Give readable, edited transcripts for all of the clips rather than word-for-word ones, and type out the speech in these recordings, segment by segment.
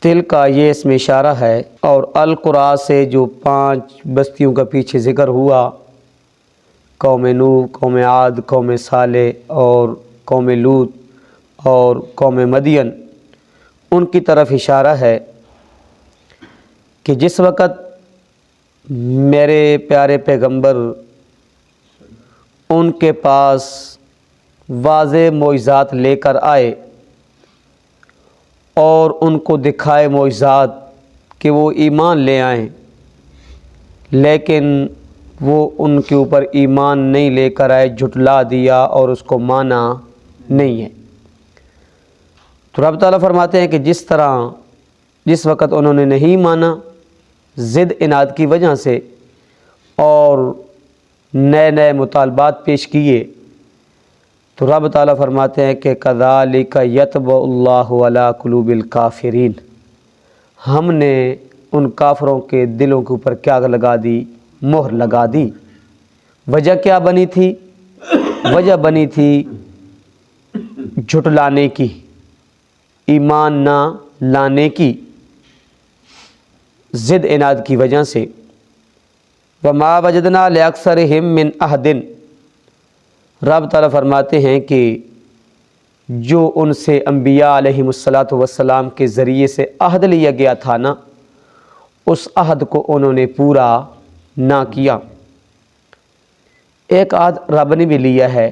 تل کا یہ اس میں اشارہ ہے، اور القرا سے جو 5 بستیوں کا پیچھے ذکر ہوا، قوم نوح، قوم عاد، قوم صالح اور قوم لوط اور قوم مدین، ان کی طرف اشارہ ہے کہ جس وقت میرے پیارے پیغمبر ان کے پاس واضح معجزات لے کر آئے اور ان کو دکھائے معجزات کہ وہ ایمان لے آئیں، لیکن وہ ان کے اوپر ایمان نہیں لے کر آئے، جھٹلا دیا اور اس کو مانا نہیں ہے۔ تو رب تعالیٰ فرماتے ہیں کہ جس وقت انہوں نے نہیں مانا ضد اناد کی وجہ سے اور نئے نئے مطالبات پیش کیے، تو رب تعالیٰ فرماتے ہیں کہ کذالک یطبع اللہ علی قلوب الکافرین، ہم نے ان کافروں کے دلوں کے اوپر کیا لگا دی؟ مہر لگا دی۔ وجہ کیا بنی تھی؟ وجہ بنی تھی جھٹلانے کی، ایمان نہ لانے کی، ضد اناد کی وجہ سے۔ وما وجدنا لأکثرہم من عہد، رب تعالیٰ فرماتے ہیں کہ جو ان سے انبیاء علیہم السلام کے ذریعے سے عہد لیا گیا تھا نا، اس عہد کو انہوں نے پورا نہ کیا۔ ایک عہد رب نے بھی لیا ہے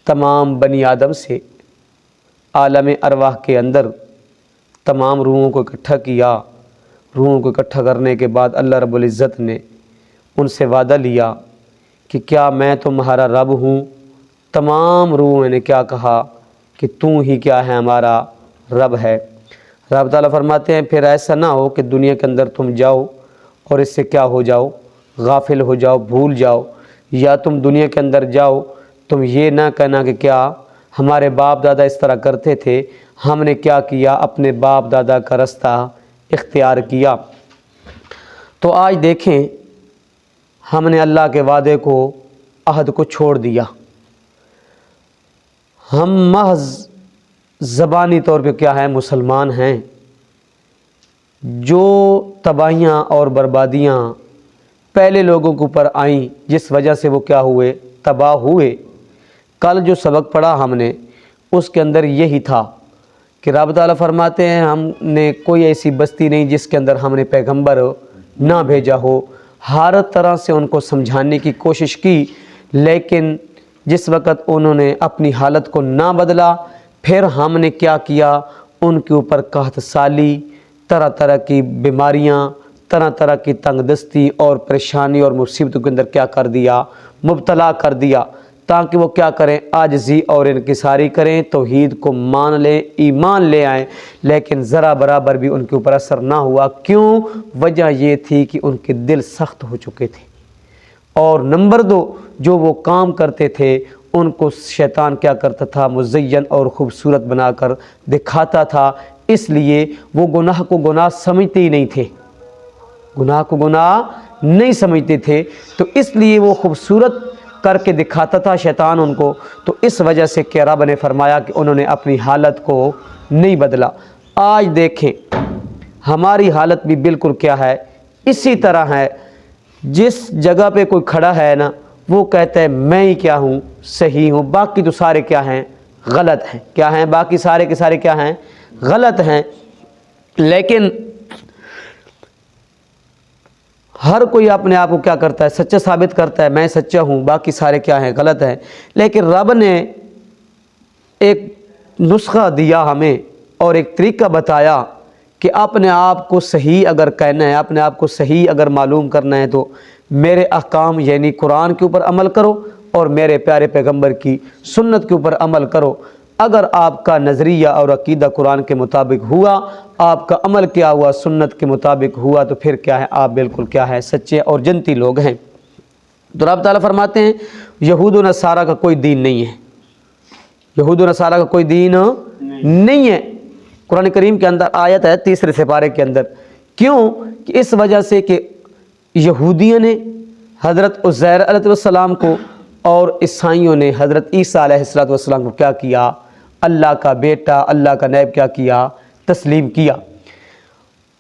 تمام بنی آدم سے، عالم ارواح کے اندر تمام روحوں کو اکٹھا کیا۔ روحوں کو اکٹھا کرنے کے بعد اللہ رب العزت نے ان سے وعدہ لیا کہ کیا میں تمہارا رب ہوں؟ تمام روحوں نے کیا کہا کہ تو ہی کیا ہے، ہمارا رب ہے۔ رب تعالیٰ فرماتے ہیں پھر ایسا نہ ہو کہ دنیا کے اندر تم جاؤ اور اس سے کیا ہو جاؤ؟ غافل ہو جاؤ، بھول جاؤ، یا تم دنیا کے اندر جاؤ تم یہ نہ کہنا کہ کیا ہمارے باپ دادا اس طرح کرتے تھے، ہم نے کیا کیا؟ اپنے باپ دادا کا رستہ اختیار کیا۔ تو آج دیکھیں ہم نے اللہ کے وعدے کو، عہد کو چھوڑ دیا۔ ہم محض زبانی طور پہ کیا ہیں؟ مسلمان ہیں۔ جو تباہیاں اور بربادیاں پہلے لوگوں کے اوپر آئیں جس وجہ سے وہ کیا ہوئے؟ تباہ ہوئے۔ کل جو سبق پڑھا ہم نے اس کے اندر یہی تھا کہ رب تعالیٰ فرماتے ہیں ہم نے کوئی ایسی بستی نہیں جس کے اندر ہم نے پیغمبر نہ بھیجا ہو۔ ہر طرح سے ان کو سمجھانے کی کوشش کی، لیکن جس وقت انہوں نے اپنی حالت کو نہ بدلا، پھر ہم نے کیا کیا؟ ان کے اوپر قحط سالی، طرح طرح کی بیماریاں، طرح طرح کی تنگ دستی اور پریشانی اور مصیبتوں کے اندر کیا کر دیا؟ مبتلا کر دیا، تاکہ وہ کیا کریں؟ عاجزی اور انکساری کریں، توحید کو مان لیں، ایمان لے آئیں، لیکن ذرا برابر بھی ان کے اوپر اثر نہ ہوا۔ کیوں؟ وجہ یہ تھی کہ ان کے دل سخت ہو چکے تھے، اور نمبر 2 جو وہ کام کرتے تھے ان کو شیطان کیا کرتا تھا؟ مزین اور خوبصورت بنا کر دکھاتا تھا، اس لیے وہ گناہ کو گناہ سمجھتے ہی نہیں تھے، گناہ کو گناہ نہیں سمجھتے تھے، تو اس لیے وہ خوبصورت کر کے دکھاتا تھا شیطان ان کو۔ تو اس وجہ سے کہ رب نے فرمایا کہ انہوں نے اپنی حالت کو نہیں بدلا۔ آج دیکھیں ہماری حالت بھی بالکل کیا ہے؟ اسی طرح ہے۔ جس جگہ پہ کوئی کھڑا ہے نا، وہ کہتا ہے میں ہی کیا ہوں؟ صحیح ہوں، باقی تو سارے کیا ہیں؟ غلط ہیں۔ کیا ہیں؟ باقی سارے کے سارے کیا ہیں؟ غلط ہیں۔ لیکن ہر کوئی اپنے آپ کو کیا کرتا ہے؟ سچا ثابت کرتا ہے، میں سچا ہوں، باقی سارے کیا ہیں؟ غلط ہیں۔ لیکن رب نے ایک نسخہ دیا ہمیں اور ایک طریقہ بتایا کہ اپنے آپ کو صحیح اگر کہنا ہے، اپنے آپ کو صحیح اگر معلوم کرنا ہے تو میرے احکام یعنی قرآن کے اوپر عمل کرو اور میرے پیارے پیغمبر کی سنت کے اوپر عمل کرو۔ اگر آپ کا نظریہ اور عقیدہ قرآن کے مطابق ہوا، آپ کا عمل کیا ہوا؟ سنت کے مطابق ہوا، تو پھر کیا ہے؟ آپ بالکل کیا ہے؟ سچے اور جنتی لوگ ہیں۔ تو رب تعالیٰ فرماتے ہیں یہود و نصارہ کا کوئی دین نہیں ہے، یہود و نصارہ کا کوئی دین نہیں ہے۔ قرآن کریم کے اندر آیت ہے 3 سپارے کے اندر۔ کیوں؟ کہ اس وجہ سے کہ یہودیوں نے حضرت عزیر علیہ السلام کو اور عیسائیوں نے حضرت عیسیٰ علیہ السلام کو کیا کیا؟ اللہ کا بیٹا، اللہ کا نائب کیا کیا؟ تسلیم کیا۔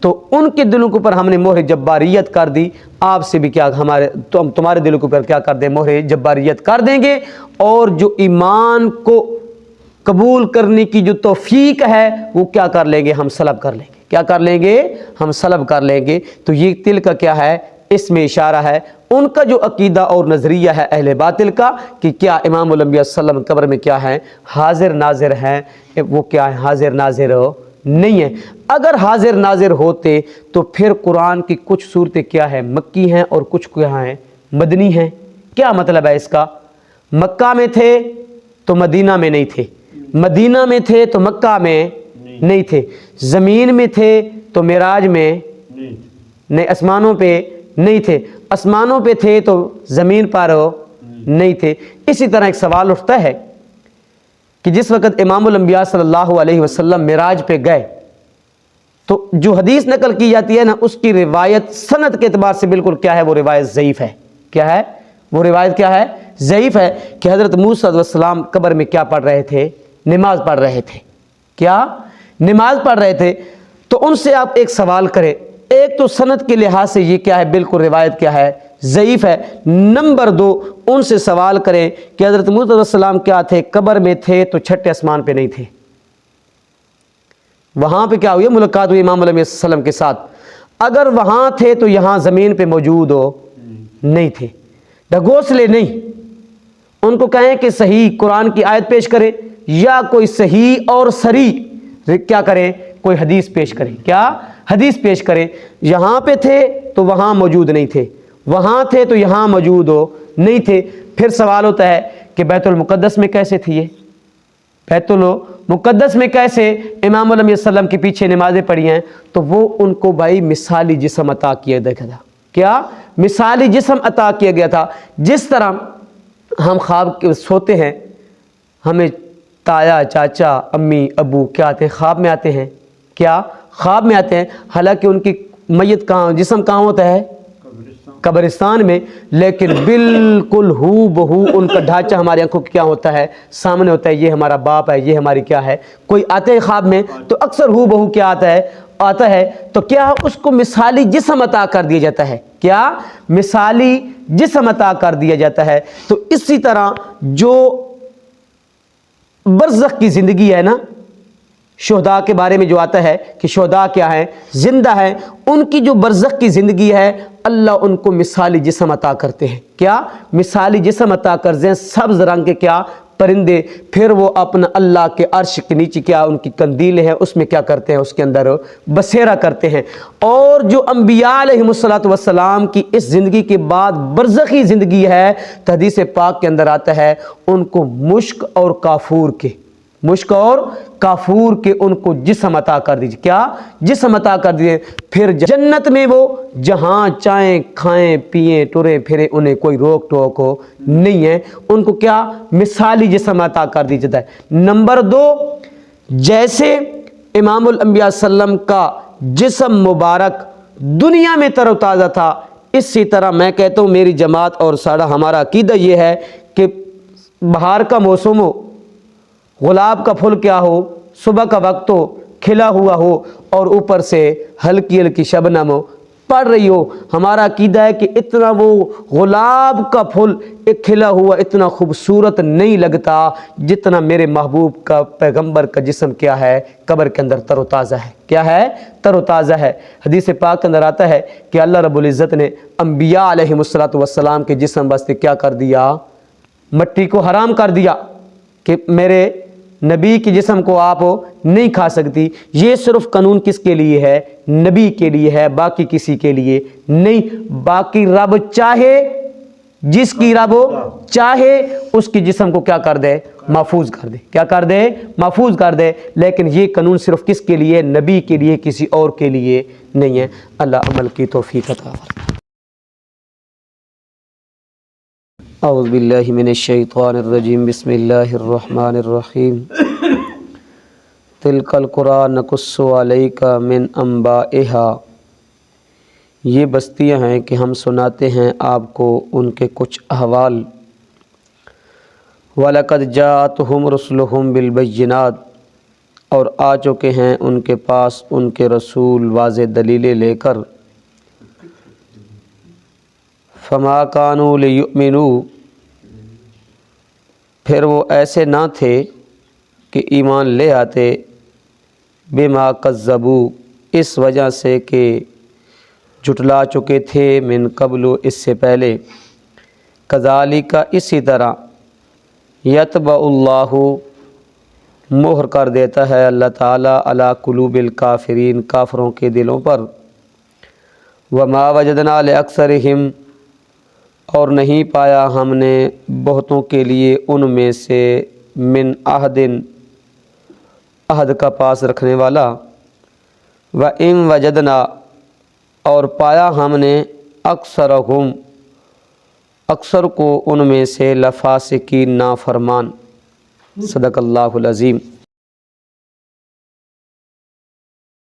تو ان کے دلوں کے اوپر ہم نے مہر جباریت کر دی، آپ سے بھی کیا تمہارے دلوں کے اوپر کیا کر دیں، مہر جباریت کر دیں گے، اور جو ایمان کو قبول کرنے کی جو توفیق ہے وہ کیا کر لیں گے، ہم سلب کر لیں گے، کیا کر لیں گے، ہم سلب کر لیں گے۔ تو یہ تل کا کیا ہے، اس میں اشارہ ہے ان کا جو عقیدہ اور نظریہ ہے اہل باطل کا، کہ کیا امام الانبیاء صلی اللہ علیہ وسلم قبر میں کیا ہیں، حاضر ناظر ہیں، وہ کیا ہے، حاضر ناظر نہیں ہے۔ اگر حاضر ناظر ہوتے تو پھر قرآن کی کچھ صورتیں کیا ہے، مکی ہیں اور کچھ کیا ہیں، مدنی ہیں۔ کیا مطلب ہے اس کا، مکہ میں تھے تو مدینہ میں نہیں تھے، مدینہ میں تھے تو مکہ میں نہیں تھے، زمین میں تھے تو معراج میں نہیں، آسمانوں پہ نہیں تھے، آسمانوں پہ تھے تو زمین پر نہیں تھے۔ اسی طرح ایک سوال اٹھتا ہے کہ جس وقت امام الانبیاء صلی اللہ علیہ وسلم معراج پہ گئے تو جو حدیث نقل کی جاتی ہے نا، اس کی روایت سند کے اعتبار سے بالکل کیا ہے، وہ روایت ضعیف ہے۔ کیا ہے وہ روایت، کیا ہے، ضعیف ہے، کہ حضرت موسیٰ علیہ السلام قبر میں کیا پڑھ رہے تھے، نماز پڑھ رہے تھے، کیا نماز پڑھ رہے تھے۔ تو ان سے آپ ایک سوال کریں، ایک تو سند کے لحاظ سے یہ کیا ہے، بالکل روایت کیا ہے، ضعیف ہے۔ نمبر دو، ان سے سوال کریں کہ حضرت موسیٰ علیہ السلام کیا تھے، قبر میں تھے تو چھٹے آسمان پہ نہیں تھے، وہاں پہ کیا ہوئی ملاقات ہوئی امام علیہ السلام کے ساتھ، اگر وہاں تھے تو یہاں زمین پہ موجود نہیں تھے، ڈھگوسلے نہیں۔ ان کو کہیں کہ صحیح قرآن کی آیت پیش کریں یا کوئی صحیح اور صریح کیا کریں، کوئی حدیث پیش کریں، کیا حدیث پیش کریں۔ یہاں پہ تھے تو وہاں موجود نہیں تھے، وہاں تھے تو یہاں موجود نہیں تھے۔ پھر سوال ہوتا ہے کہ بیت المقدس میں کیسے تھی، یہ بیت المقدس میں کیسے امام علیہ السلام کے پیچھے نمازیں پڑھی ہیں، تو وہ ان کو بھائی مثالی جسم عطا کیا گیا تھا، کیا مثالی جسم عطا کیا گیا تھا۔ جس طرح ہم خواب سوتے ہیں، ہمیں تایا، چاچا، امی، ابو کیا آتے ہیں، خواب میں آتے ہیں، کیا خواب میں آتے ہیں، حالانکہ ان کی میت کہاں، جسم کہاں ہوتا ہے، قبرستان میں، لیکن بالکل ہو بہو ان کا ڈھانچہ ہماری آنکھوں کیا ہوتا ہے، سامنے ہوتا ہے، یہ ہمارا باپ ہے، یہ ہماری کیا ہے۔ کوئی آتے ہیں خواب میں تو اکثر ہو بہو کیا آتا ہے، تو کیا اس کو مثالی جسم عطا کر دیا جاتا ہے، کیا مثالی جسم عطا کر دیا جاتا ہے۔ تو اسی طرح جو برزخ کی زندگی ہے نا، شہداء کے بارے میں جو آتا ہے کہ شہداء کیا ہیں، زندہ ہیں، ان کی جو برزخ کی زندگی ہے اللہ ان کو مثالی جسم عطا کرتے ہیں، کیا مثالی جسم عطا کرتے ہیں، سبز رنگ کے کیا پرندے، پھر وہ اپنا اللہ کے عرش کے نیچے کیا ان کی قندیلیں ہیں، اس میں کیا کرتے ہیں، اس کے اندر بسیرا کرتے ہیں۔ اور جو انبیاء علیہ السلام کی اس زندگی کے بعد برزخی زندگی ہے، تو حدیث پاک کے اندر آتا ہے ان کو مشک اور کافور کے ان کو جسم عطا کر دیجیے، کیا جسم عطا کر دیجیے۔ پھر جنت میں وہ جہاں چاہیں کھائیں پیئیں ٹریں پھریں، انہیں کوئی روک ٹوک نہیں ہے، ان کو کیا مثالی جسم عطا کر دی جاتا ہے۔ نمبر دو، جیسے امام الانبیاء صلی اللہ علیہ وسلم کا جسم مبارک دنیا میں تر و تازہ تھا، اسی طرح میں کہتا ہوں میری جماعت اور سارا ہمارا عقیدہ یہ ہے کہ بہار کا موسم ہو، گلاب کا پھول کیا ہو، صبح کا وقت ہو، کھلا ہوا ہو، اور اوپر سے ہلکی ہلکی شبنم پڑ رہی ہو، ہمارا عقیدہ ہے کہ اتنا وہ گلاب کا پھول ایک کھلا ہوا اتنا خوبصورت نہیں لگتا جتنا میرے محبوب کا پیغمبر کا جسم کیا ہے، قبر کے اندر تر و تازہ ہے، کیا ہے، تر و تازہ ہے۔ حدیث پاک کے اندر آتا ہے کہ اللہ رب العزت نے انبیاء علیہ السلام کے جسم واسطے کیا کر دیا، مٹی کو حرام کر دیا کہ میرے نبی کے جسم کو آپ نہیں کھا سکتی۔ یہ صرف قانون کس کے لیے ہے، نبی کے لیے ہے، باقی کسی کے لیے نہیں۔ باقی رب چاہے، جس کی رب چاہے اس کی جسم کو کیا کر دے، محفوظ کر دے، کیا کر دے، محفوظ کر دے، لیکن یہ قانون صرف کس کے لیے، نبی کے لیے، کسی اور کے لیے نہیں ہے۔ اللہ عمل کی توفیق عطا فرمائے۔ اعوذ باللہ من الشیطان الرجیم، بسم اللہ الرحمن الرحیم۔ تلک القریٰ نقص علیک من انبائہا، یہ بستیاں ہیں کہ ہم سناتے ہیں آپ کو ان کے کچھ احوال۔ وَلَقَدْ جَاءَتْهُمْ رُسُلُهُمْ بِالْبَيِّنَاتِ، اور آ چکے ہیں ان کے پاس ان کے رسول واضح دلیلیں لے کر، فما کانوا لیؤمنوا، پھر وہ ایسے نہ تھے کہ ایمان لے آتے، بما کذبوا، اس وجہ سے کہ جھٹلا چکے تھے، من قبل، اس سے پہلے، کذالک، اسی طرح، یطبع اللہ، مہر کر دیتا ہے اللہ تعالیٰ، علی قلوب الکافرین، کافروں کے دلوں پر، وما وجدنا لاکثرہم، اور نہیں پایا ہم نے بہتوں کے لیے ان میں سے، من عہد، عہد کا پاس رکھنے والا، وَإِن وجدنا، اور پایا ہم نے، اکثرہم، اکثر کو ان میں سے، لفاسقین، نافرمان۔ صدق اللہ العظیم۔